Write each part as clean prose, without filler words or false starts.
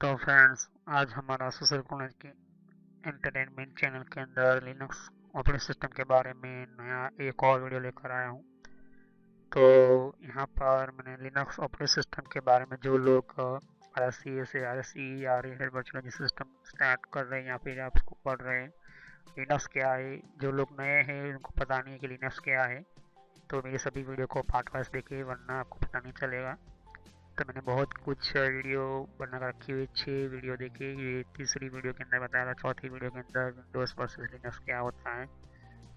तो फ्रेंड्स, आज हमारा सोशल कॉलेज के एंटरटेनमेंट चैनल के अंदर लिनक्स ऑपरेटिंग सिस्टम के बारे में नया एक और वीडियो लेकर आया हूँ। तो यहाँ पर मैंने लिनक्स ऑपरेटिंग सिस्टम के बारे में जो लोग RSC से RSC या रेड वर्चुअल सिस्टम स्टार्ट कर रहे हैं या फिर आप इसको पढ़ रहे हैं, लिनक्स क्या है, जो लोग नए हैं उनको पता नहीं है कि लिनक्स क्या है, तो मेरे सभी वीडियो को पार्ट वाइज देखिए वरना आपको पता नहीं चलेगा। तो मैंने बहुत कुछ वीडियो बना कर रखी हुई, 6 वीडियो देखी। ये तीसरी वीडियो के अंदर बताया था, चौथी वीडियो के अंदर विंडोज़ वर्सेस लिनक्स क्या होता है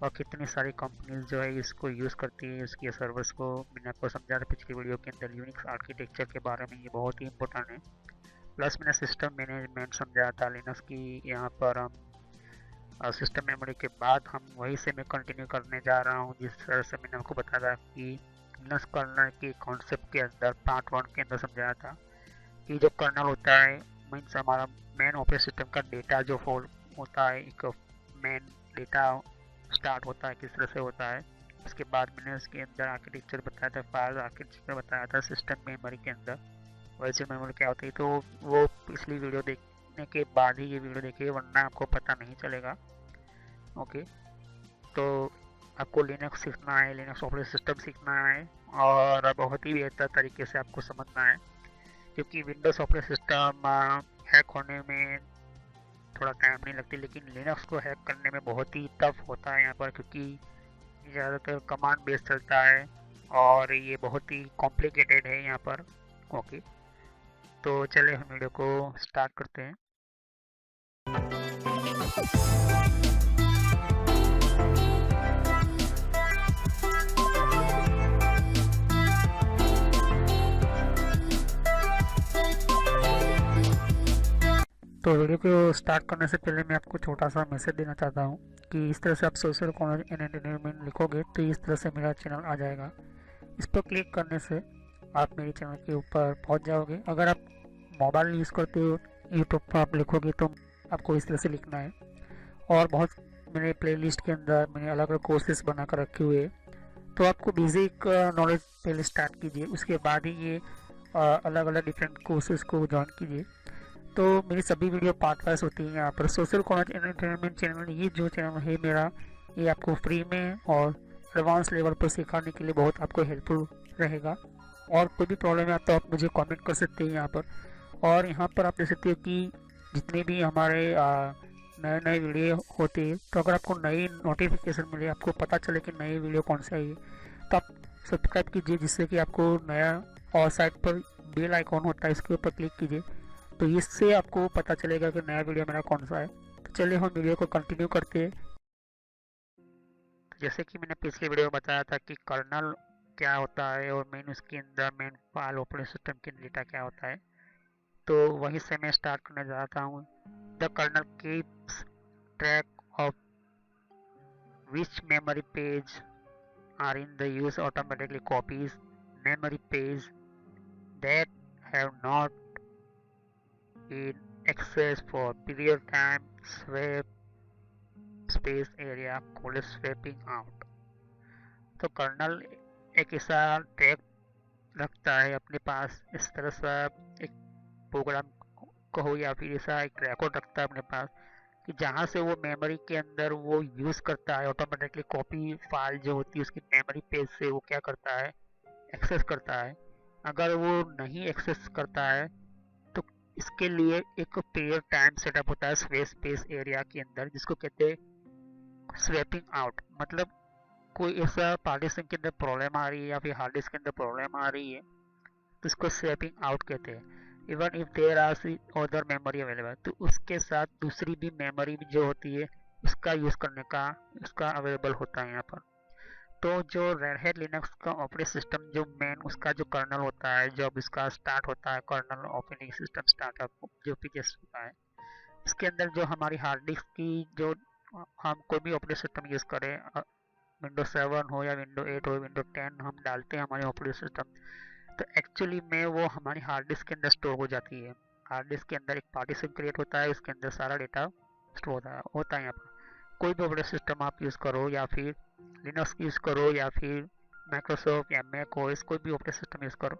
और कितनी सारी कंपनीज जो है इसको यूज़ करती है, उसके सर्वर्स को मैंने आपको समझा था पिछली वीडियो के अंदर। यूनिक्स आर्किटेक्चर के बारे में ये बहुत ही इंपॉर्टेंट है। प्लस मैंने सिस्टम मैनेजमेंट समझाया था लिनक्स की। यहाँ पर हम सिस्टम मेमोरी के बाद हम वही से मैं कंटिन्यू करने जा रहा हूँ जिस तरह से मैंने आपको बताया था कि लिनक्स कर्नल के कॉन्सेप्ट के अंदर पार्ट 1 के अंदर समझाया था कि जो कर्नल होता है मीन्स हमारा मेन ऑपरेटिंग सिस्टम का डेटा जो फॉल होता है, एक मेन डेटा स्टार्ट होता है किस तरह से होता है। उसके बाद मैंने उसके अंदर आर्किटेक्चर बताया था, फाइल आर्किटेक्चर बताया था सिस्टम मेमोरी के अंदर वर्चुअल मेमोरी क्या होती है। तो वो पिछली वीडियो देखने के बाद ही ये वीडियो देखिए वरना आपको पता नहीं चलेगा। ओके, तो आपको लिनक्स सीखना है, लिनक्स ऑपरेटिंग सिस्टम सीखना है और बहुत ही बेहतर तरीके से आपको समझना है, क्योंकि विंडोज़ ऑपरेटिंग सिस्टम हैक होने में थोड़ा टाइम नहीं लगती, लेकिन लिनक्स को हैक करने में बहुत ही टफ होता है यहाँ पर, क्योंकि ज़्यादातर कमांड बेस चलता है और ये बहुत ही कॉम्प्लिकेटेड है यहाँ पर। ओके, तो चले हम वीडियो को स्टार्ट करते हैं। तो वीडियो को स्टार्ट करने से पहले मैं आपको छोटा सा मैसेज देना चाहता हूँ कि इस तरह से आप सोशल कॉलेज एंड एंटरटेनमेंट लिखोगे तो इस तरह से मेरा चैनल आ जाएगा। इस पर क्लिक करने से आप मेरे चैनल के ऊपर पहुँच जाओगे। अगर आप मोबाइल यूज़ करते हो, यूट्यूब पर आप लिखोगे तो आपको इस तरह से लिखना है। और बहुत मेरे प्लेलिस्ट के अंदर मैंने अलग अलग कोर्सेज बना कर रखे हुए हैं, तो आपको बेसिक नॉलेज पहले स्टार्ट कीजिए, उसके बाद ही ये अलग अलग डिफरेंट कोर्सेज को ज्वाइन कीजिए। तो मेरी सभी वीडियो पार्ट वाइज होती है यहाँ पर। सोशल कॉलेज एंटरटेनमेंट चैनल, ये जो चैनल है मेरा, ये आपको फ्री में और एडवांस लेवल पर सिखाने के लिए बहुत आपको हेल्पफुल रहेगा। और कोई भी प्रॉब्लम है तो आप मुझे कमेंट कर सकते हैं यहाँ पर। और यहाँ पर आप देख सकते हो कि जितने भी हमारे नए नए वीडियो होते हैं, तो अगर आपको नई नोटिफिकेशन मिले, आपको पता चले कि नई वीडियो कौन सी आई है, तो आप सब्सक्राइब कीजिए, जिससे कि आपको नया, और साइड पर बेल आइकॉन होता है इसके ऊपर क्लिक कीजिए, तो इससे आपको पता चलेगा कि नया वीडियो मेरा कौन सा है। तो चलिए हम वीडियो को कंटिन्यू करते हैं। तो जैसे कि मैंने पिछले वीडियो में बताया था कि कर्नल क्या होता है और मेन उसके अंदर मेन फाइल ऑपरेटिंग सिस्टम के डेटा क्या होता है, तो वहीं से मैं स्टार्ट करने जाता हूँ। The kernel keeps track of which memory page are in the use, automatically copies memory page that have not been accessed for period time, swap space area called swapping out। तो colonel एक ऐसा track रखता है अपने पास, इस तरह से एक प्रोग्राम कहो या फिर ऐसा एक रिकॉर्ड रखता है अपने पास कि जहाँ से वो मेमोरी के अंदर वो यूज़ करता है, ऑटोमेटिकली कॉपी फाइल जो होती है उसकी मेमोरी पेज से वो क्या करता है, एक्सेस करता है। अगर वो नहीं एक्सेस करता है तो इसके लिए एक पीरियड टाइम सेटअप होता है स्पेस स्पेस एरिया के अंदर, जिसको कहते हैं स्वैपिंग आउट। मतलब कोई ऐसा पार्टीशन के अंदर प्रॉब्लम आ रही है या फिर हार्ड डिस्क के अंदर प्रॉब्लम आ रही है, तो इसको स्वैपिंग आउट कहते हैं। Even if there are other memory available, तो उसके साथ दूसरी भी मेमोरी जो होती है उसका यूज़ करने का उसका अवेलेबल होता है यहाँ पर। तो जो रेड हैट लिनक्स का ऑपरेटिंग सिस्टम जो मेन उसका जो कर्नल होता है, जब इसका स्टार्ट होता है कर्नल ऑपरेटिंग सिस्टम स्टार्टअप जो पीजेस होता है, इसके अंदर जो हमारी हार्ड डिस्क की जो हम कोई भी ऑपरेटिंग सिस्टम यूज़ करें, विंडो 7 हो या विंडो 8 हो, विंडो 10 हम डालते हैं हमारे ऑपरेटिंग सिस्टम, तो एक्चुअली में वो हमारी हार्ड डिस्क के अंदर स्टोर हो जाती है। हार्ड डिस्क के अंदर एक पार्टीशन क्रिएट होता है, उसके अंदर सारा डेटा स्टोर होता है यहाँ पर। कोई भी ऑपरेटिंग सिस्टम आप यूज़ करो या फिर लिनक्स यूज़ करो या फिर माइक्रोसॉफ्ट या मैक ओएस, कोई भी ऑपरेटिंग सिस्टम यूज़ करो,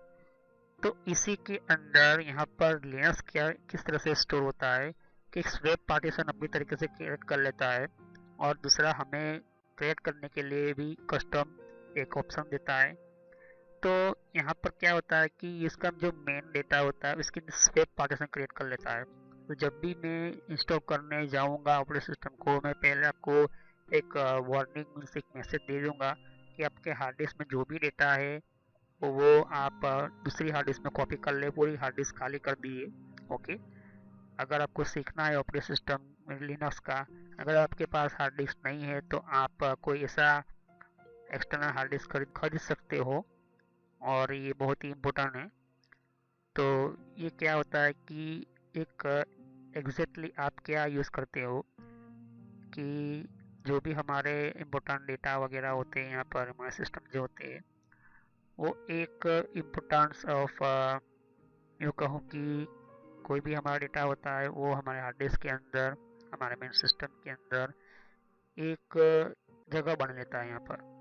तो इसी के अंदर यहाँ पर लिनक्स क्या किस तरह से स्टोर होता है कि एक स्वेप पार्टीशन अपनी तरीके से क्रिएट कर लेता है, और दूसरा हमें क्रिएट करने के लिए भी कस्टम एक ऑप्शन देता है। तो यहाँ पर क्या होता है कि इसका जो मेन डेटा होता है उसकी स्वेप पार्टीशन क्रिएट कर लेता है। तो जब भी मैं इंस्टॉल करने जाऊँगा ऑपरेटिंग सिस्टम को, मैं पहले आपको एक वार्निंग मीन्स एक मैसेज दे दूँगा कि आपके हार्ड डिस्क में जो भी डेटा है वो आप दूसरी हार्ड डिस्क में कॉपी कर ले, पूरी हार्ड डिस्क खाली कर दिए। ओके, अगर आपको सीखना है ऑपरेटिंग सिस्टम लिनक्स का, अगर आपके पास हार्ड डिस्क नहीं है तो आप कोई ऐसा एक्सटर्नल हार्ड डिस्क खरीद सकते हो, और ये बहुत ही इम्पोर्टेंट है। तो ये क्या होता है कि एक एग्जैक्टली आप क्या यूज़ करते हो कि जो भी हमारे इम्पोर्टेंट डेटा वगैरह होते हैं यहाँ पर हमारे सिस्टम जो होते हैं, वो एक इम्पोर्टेंस ऑफ यूँ कहूँ कि कोई भी हमारा डेटा होता है वो हमारे हार्ड डिस्क के अंदर, हमारे मेन सिस्टम के अंदर एक जगह बन लेता है यहाँ पर।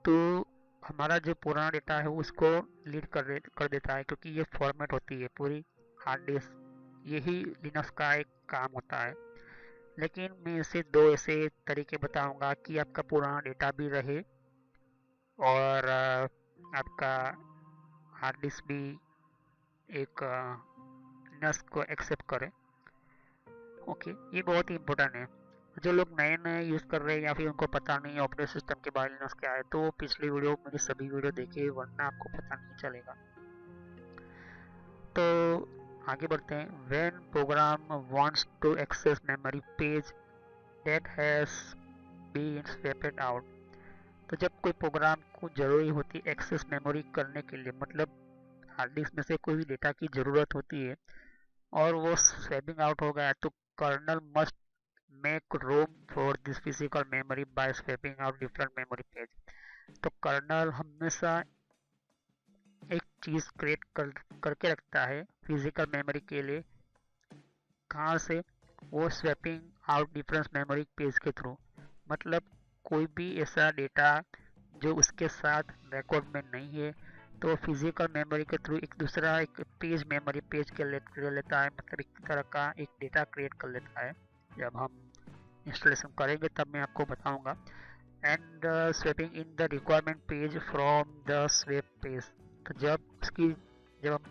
तो हमारा जो पुराना डेटा है उसको लीड कर देता है, क्योंकि ये फॉर्मेट होती है पूरी हार्ड डिस्क। यही लिनक्स का एक काम होता है। लेकिन मैं इसे दो ऐसे तरीके बताऊंगा कि आपका पुराना डेटा भी रहे और आपका हार्ड डिस्क भी एक लिनक्स को एक्सेप्ट करे। ओके, ये बहुत ही इम्पोर्टेंट है। जो लोग नए नए यूज़ कर रहे हैं या फिर उनको पता नहीं है ऑपरेटिंग सिस्टम के बारे में लिनक्स क्या है, तो वो पिछली वीडियो मेरी सभी वीडियो देखिए, वरना आपको पता नहीं चलेगा। तो आगे बढ़ते हैं। When program wants to access memory page that has been swapped out, तो जब कोई प्रोग्राम को जरूरी होती है एक्सेस मेमोरी करने के लिए, मतलब हार्ड डिस्क में से कोई भी डेटा की ज़रूरत होती है और वो स्वैपिंग आउट हो गया, तो kernel must make room for this physical memory by swapping out different memory page। तो कर्नल हमेशा एक चीज़ क्रिएट करके रखता है फिजिकल मेमोरी के लिए। कहाँ से? वो swapping out difference memory page के थ्रू। मतलब कोई भी ऐसा डेटा जो उसके साथ रिकॉर्ड में नहीं है, तो फिजिकल मेमोरी के थ्रू एक दूसरा एक पेज मेमोरी पेज के ले लेता है, मतलब एक तरह का एक डेटा क्रिएट कर लेता है। जब हम इंस्टॉलेशन करेंगे तब मैं आपको बताऊंगा। And swapping in the requirement page from the swap page, तो जब हम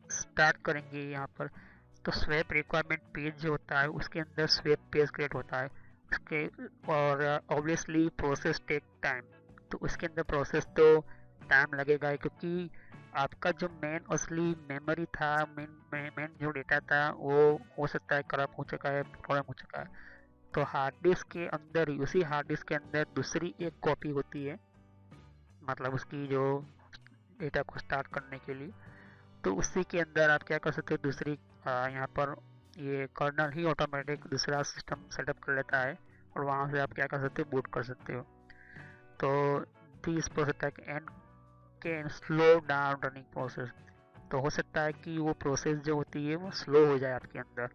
स्टार्ट करेंगे यहाँ पर, तो स्वैप रिक्वायरमेंट पेज जो होता है उसके अंदर स्वैप पेज क्रिएट होता है उसके, और ऑब्वियसली प्रोसेस टेक टाइम, तो उसके अंदर प्रोसेस तो टाइम लगेगा, क्योंकि आपका जो मेन असली मेमोरी था, मेन जो डेटा था, वो हो सकता है करप्ट हो चुका है, प्रॉब्लम हो चुका है। तो हार्ड डिस्क के अंदर ही, उसी हार्ड डिस्क के अंदर दूसरी एक कॉपी होती है, मतलब उसकी जो डेटा को स्टार्ट करने के लिए। तो उसी के अंदर आप क्या कर सकते हो, दूसरी यहाँ पर ये कर्नल ही ऑटोमेटिक दूसरा सिस्टम सेटअप कर लेता है, और वहाँ से आप क्या कर सकते हो, बूट कर सकते हो। तो this process can slow down running process, तो हो सकता है कि वो प्रोसेस जो होती है वो स्लो हो जाए आपके अंदर,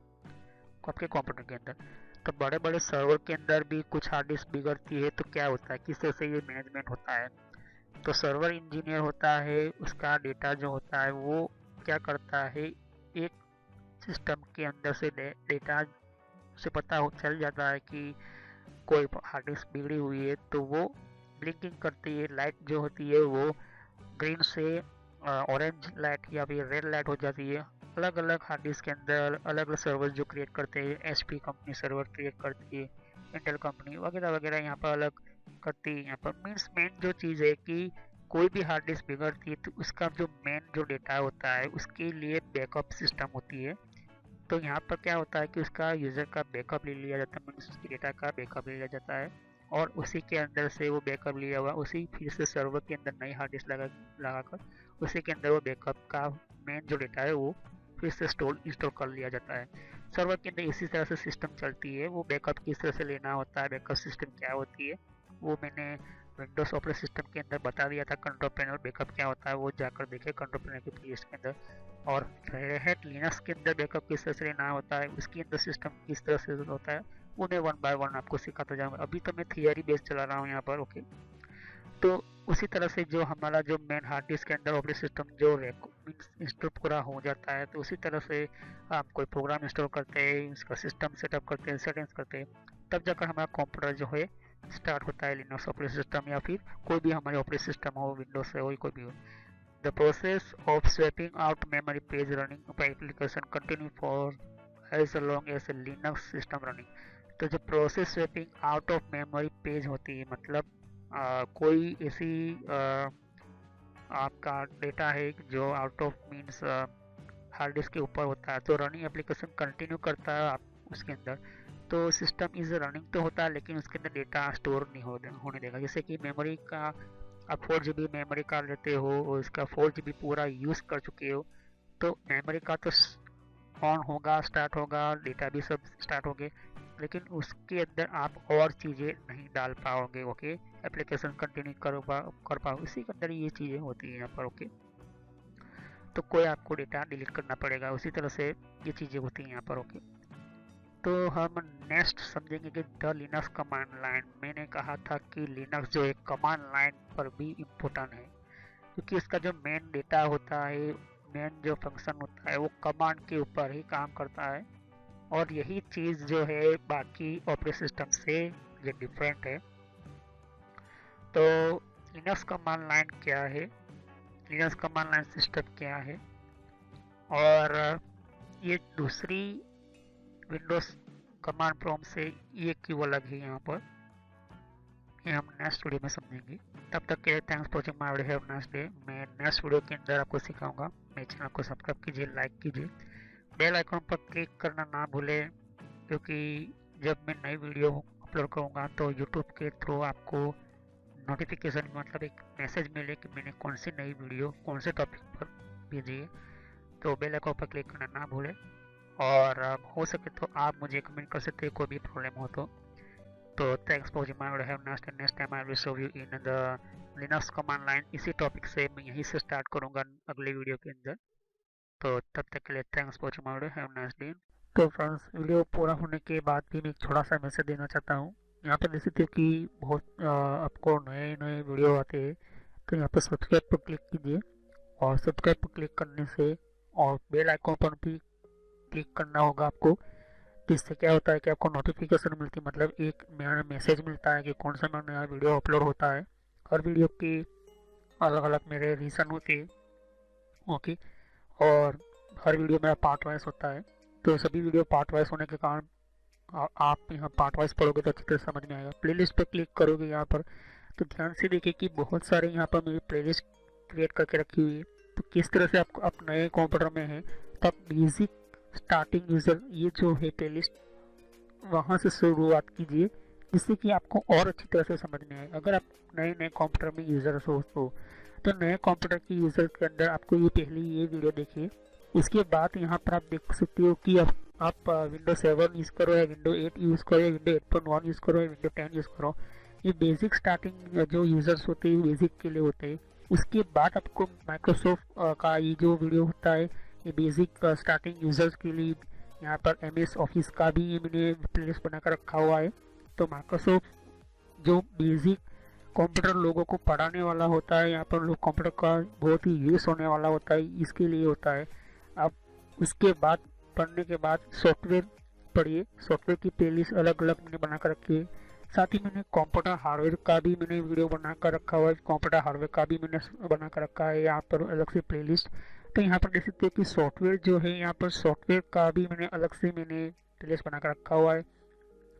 आपके कंप्यूटर के अंदर। तो बड़े बड़े सर्वर के अंदर भी कुछ हार्ड डिस्क बिगड़ती है, तो क्या होता है, किस तरह से ये मैनेजमेंट होता है। तो सर्वर इंजीनियर होता है, उसका डेटा जो होता है वो क्या करता है, एक सिस्टम के अंदर से डेटा से पता चल जाता है कि कोई हार्ड डिस्क बिगड़ी हुई है, तो वो ब्लिंकिंग करती है, लाइट जो होती है वो ग्रीन से ऑरेंज लाइट या फिर रेड लाइट हो जाती है। अलग अलग हार्ड डिस्क के अंदर अलग अलग सर्वर जो क्रिएट करते हैं, एचपी कंपनी सर्वर क्रिएट करती है, इंटेल कंपनी वगैरह वगैरह यहाँ पर अलग करती है। यहाँ पर मीन्स मेन जो चीज़ है कि कोई भी हार्ड डिस्क बिगड़ती है तो उसका जो मेन जो डेटा होता है उसके लिए बैकअप सिस्टम होती है। तो यहाँ पर क्या होता है कि उसका यूज़र का बैकअप ले लिया जाता है, मीन्स उसकी डेटा का बैकअप ले लिया जाता है, और उसी के अंदर से वो बैकअप लिया हुआ उसी फिर से सर्वर के अंदर नई हार्ड डिस्क लगाकर उसी के अंदर वो बैकअप का मेन जो डेटा है वो फिर से इंस्टॉल कर लिया जाता है। सर्वर के अंदर इसी तरह से सिस्टम चलती है। वो बैकअप किस तरह से लेना होता है, बैकअप सिस्टम क्या होती है, वो मैंने विंडोज ऑपरेटिंग सिस्टम के अंदर बता दिया था। कंट्रोल पैनल बैकअप क्या होता है वो जाकर देखें कंट्रोल पैनल की प्लेलिस्ट के अंदर। और रेड हैट लिनक्स के अंदर बैकअप किस तरह से लेना होता है, उसके अंदर सिस्टम किस तरह से होता है, वो मैं वन बाय वन आपको सिखाता जाऊंगा। अभी तो मैं थियरी बेस चला रहा हूँ यहाँ पर। ओके, तो उसी तरह से जो हमारा जो मेन हार्ड डिस्क के अंदर ऑपरेटिंग सिस्टम जो इंस्टॉल पूरा हो जाता है, तो उसी तरह से हम कोई प्रोग्राम इंस्टॉल करते हैं, उसका सिस्टम सेटअप करते हैं, सेटिंग्स करते हैं, तब जाकर हमारा कंप्यूटर जो है स्टार्ट होता है, लिनक्स ऑपरेटिंग सिस्टम या फिर कोई भी हमारे ऑपरेटिंग सिस्टम हो, विंडोज से हो, कोई भी हो। The process of swapping out memory page running by application continue for as long as Linux system running. तो जो process swapping out of memory page होती है, मतलब कोई ऐसी आपका डेटा है जो out of means hard disk के ऊपर होता है, तो रनिंग एप्लीकेशन कंटिन्यू करता है आप उसके अंदर, तो सिस्टम इज रनिंग तो होता है लेकिन उसके अंदर डेटा स्टोर नहीं होने देगा। जैसे कि मेमोरी का आप 4 GB मेमोरी कार्ड लेते हो और उसका 4 GB पूरा यूज़ कर चुके हो, तो मेमोरी का तो ऑन होगा, स्टार्ट होगा, डेटा भी सब स्टार्ट होंगे, लेकिन उसके अंदर आप और चीज़ें नहीं डाल पाओगे। ओके, एप्लीकेशन कंटिन्यू कर पाओ, इसी के अंदर ये चीज़ें होती हैं यहाँ पर। ओके, तो कोई आपको डेटा डिलीट करना पड़ेगा, उसी तरह से ये चीज़ें होती हैं यहाँ पर। ओके, तो हम नेक्स्ट समझेंगे कि द लिनक्स कमांड लाइन। मैंने कहा था कि लिनक्स जो है कमांड लाइन पर भी इम्पोर्टेंट है, क्योंकि इसका जो मेन डेटा होता है, मेन जो फंक्शन होता है, वो कमांड के ऊपर ही काम करता है, और यही चीज़ जो है बाकी ऑपरेटिंग सिस्टम से ये डिफरेंट है। तो लिनक्स कमांड लाइन क्या है, लिनक्स कमांड लाइन सिस्टम क्या है, और ये दूसरी विंडोज कमांड प्रॉम्प्ट से ये क्यों अलग है, यहाँ पर ये हम नेक्स्ट वीडियो में समझेंगे। तब तक के लिए thanks for watching my video, have nice day. मैं नेक्स्ट वीडियो के अंदर आपको सिखाऊंगा। मेरे चैनल को सब्सक्राइब कीजिए, लाइक कीजिए, बेल आइकन पर क्लिक करना ना भूलें, क्योंकि जब मैं नई वीडियो अपलोड करूँगा तो यूट्यूब के थ्रू आपको नोटिफिकेशन मतलब एक मैसेज मिले कि मैंने कौन सी नई वीडियो कौन से टॉपिक पर भेजी है। तो बेल आइकन पर क्लिक करना ना भूलें, और हो सके तो आप मुझे कमेंट कर सकते हैं कोई भी प्रॉब्लम हो तो thanks for watching my video, have nice day. Next time I will show you in the Linux command line. इसी टॉपिक से मैं यहीं से स्टार्ट करूँगा अगले वीडियो के अंदर। तो तब तक के लिए thanks for watching my video, have nice day. तो फ्रेंड्स, वीडियो पूरा होने के बाद भी मैं एक छोटा सा मैसेज देना चाहता हूँ। यहाँ पर देख सकते हो कि बहुत आपको नए नए वीडियो आते हैं, तो यहाँ पर सब्सक्राइब पर क्लिक कीजिए, और सब्सक्राइब पर क्लिक करने से और बेल आइकन पर भी क्लिक करना होगा आपको। इससे क्या होता है कि आपको नोटिफिकेशन मिलती है, मतलब एक नया मैसेज मिलता है कि कौन सा नया वीडियो अपलोड होता है। हर वीडियो की अलग अलग मेरे रीज़न होते हैं। ओके, और हर वीडियो मेरा पार्ट वाइज होता है, तो सभी वीडियो पार्ट वाइज होने के कारण आप यहाँ पार्ट वाइज पढ़ोगे तो अच्छी तरह समझ में आएगा। प्लेलिस्ट पर क्लिक करोगे यहाँ पर, तो ध्यान से देखिए कि बहुत सारे यहाँ पर मेरी प्लेलिस्ट क्रिएट करके रखी हुई है। तो किस तरह से आपको आप नए कंप्यूटर में हैं तो आप बेसिक स्टार्टिंग यूज़र ये जो है प्लेलिस्ट वहाँ से शुरुआत कीजिए, जिससे कि आपको और अच्छी तरह से समझ में आए। अगर आप नए नए कंप्यूटर में यूज़र्स हो तो नए कंप्यूटर के यूज़र के अंदर आपको ये पहले ये वीडियो देखिए। उसके बाद यहाँ पर आप देख सकते हो कि आप विंडो 7 यूज़ करो या विंडो 8 यूज़ करो या विंडो 8.1 यूज़ करो या विंडो 10 यूज़ करो। ये बेसिक स्टार्टिंग जो यूज़र्स होते हैं बेसिक के लिए होते हैं। उसके बाद आपको माइक्रोसॉफ्ट का ये जो वीडियो होता है ये बेसिक स्टार्टिंग यूज़र्स के लिए, यहाँ पर MS ऑफिस का भी ये मैंने प्लेलिस्ट बनाकर रखा हुआ है। तो माइक्रोसॉफ्ट जो बेसिक कंप्यूटर लोगों को पढ़ाने वाला होता है, यहाँ पर लोग कंप्यूटर का बहुत ही यूज़ होने वाला होता है, इसके लिए होता है। अब उसके बाद पढ़ने के बाद सॉफ्टवेयर पढ़िए, सॉफ्टवेयर की प्लेलिस्ट अलग अलग मैंने बना कर रखी है। साथ ही मैंने कंप्यूटर हार्डवेयर का भी मैंने वीडियो बना कर रखा हुआ है, कंप्यूटर हार्डवेयर का भी मैंने बना कर रखा है यहाँ पर अलग से प्लेलिस्ट। तो यहाँ पर देख सकते हो कि सॉफ्टवेयर जो है यहाँ पर सॉफ्टवेयर का भी मैंने अलग से प्लेलिस्ट बना कर रखा हुआ है।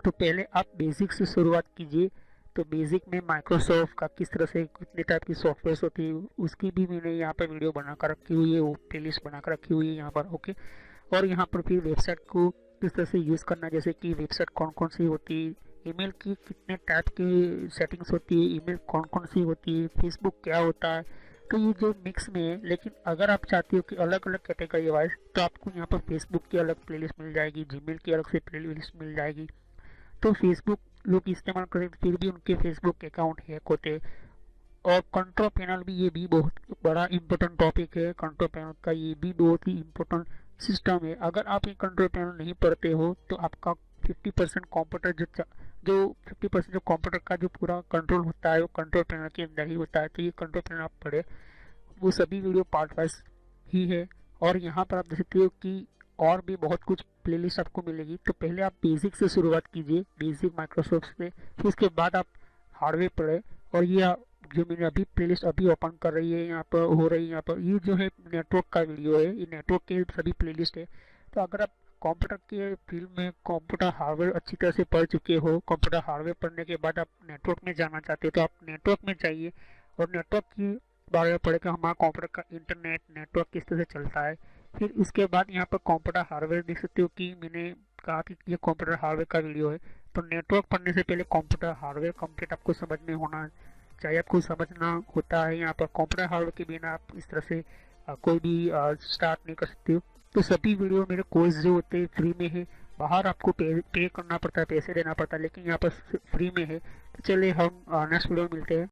तो पहले आप बेसिक से शुरुआत कीजिए। तो बेसिक में माइक्रोसॉफ्ट का किस तरह से कितने टाइप की सॉफ्टवेयर होती है उसकी भी मैंने यहाँ पर वीडियो बना कर रखी हुई है, वो प्लेलिस्ट बना कर रखी हुई है यहाँ पर। ओके, और यहाँ पर फिर वेबसाइट को किस तरह से यूज़ करना, जैसे कि वेबसाइट कौन कौन सी होती है, ईमेल की कितने टाइप की सेटिंग्स होती है, ईमेल कौन कौन सी होती है, फेसबुक क्या होता है। तो ये जो मिक्स में है, लेकिन अगर आप चाहते हो कि अलग अलग कैटेगरी वाइज, तो आपको यहाँ पर फेसबुक की अलग प्लेलिस्ट मिल जाएगी, जीमेल की अलग से प्लेलिस्ट मिल जाएगी। तो फेसबुक लोग इस्तेमाल करें फिर भी उनके फेसबुक अकाउंट हैक होते। और कंट्रोल पैनल भी, ये भी बहुत बड़ा इम्पोर्टेंट टॉपिक है। कंट्रोल पैनल का ये भी बहुत ही इम्पोर्टेंट सिस्टम है। अगर आप ये कंट्रोल पैनल नहीं पढ़ते हो तो आपका 50% कंप्यूटर जो 50% जो कंप्यूटर का जो पूरा कंट्रोल होता है वो कंट्रोल पैनल के अंदर ही होता है। तो ये कंट्रोल पैनल आप पढ़े वो सभी वीडियो पार्ट वाइज ही है। और यहाँ पर आप देख सकते हो कि और भी बहुत कुछ प्लेलिस्ट आपको मिलेगी। तो पहले आप बेसिक से शुरुआत कीजिए, बेसिक माइक्रोसॉफ्ट से, फिर उसके बाद आप हार्डवेयर पढ़े। और ये जो मैंने अभी प्लेलिस्ट अभी ओपन कर रही है यहाँ पर हो रही है, यहाँ पर ये जो है नेटवर्क का वीडियो है, ये नेटवर्क के सभी प्लेलिस्ट है। तो अगर आप कंप्यूटर के फील्ड में कंप्यूटर हार्डवेयर अच्छी तरह से पढ़ चुके हो, कंप्यूटर हार्डवेयर पढ़ने के बाद आप नेटवर्क में जाना चाहते हो तो आप नेटवर्क में जाइए और नेटवर्क की बारे में पढ़े कि हमारा कंप्यूटर का इंटरनेट नेटवर्क किस तरह से चलता है। फिर उसके बाद यहाँ पर कंप्यूटर हार्डवेयर देख सकते हो कि मैंने कहा कि ये कंप्यूटर हार्डवेयर का वीडियो है। तो नेटवर्क पढ़ने से पहले कंप्यूटर हार्डवेयर कंप्लीट आपको समझ में होना चाहिए, आपको समझना होता है। यहाँ पर कंप्यूटर हार्डवेयर के बिना आप इस तरह से कोई भी स्टार्ट नहीं कर सकते हो। तो सभी वीडियो मेरे कोर्स जो होते हैं फ्री में है, बाहर आपको पे करना पड़ता है, पैसे देना पड़ता है, लेकिन यहाँ पर फ्री में है। तो चलिए हम नेक्स्ट वीडियो में मिलते हैं।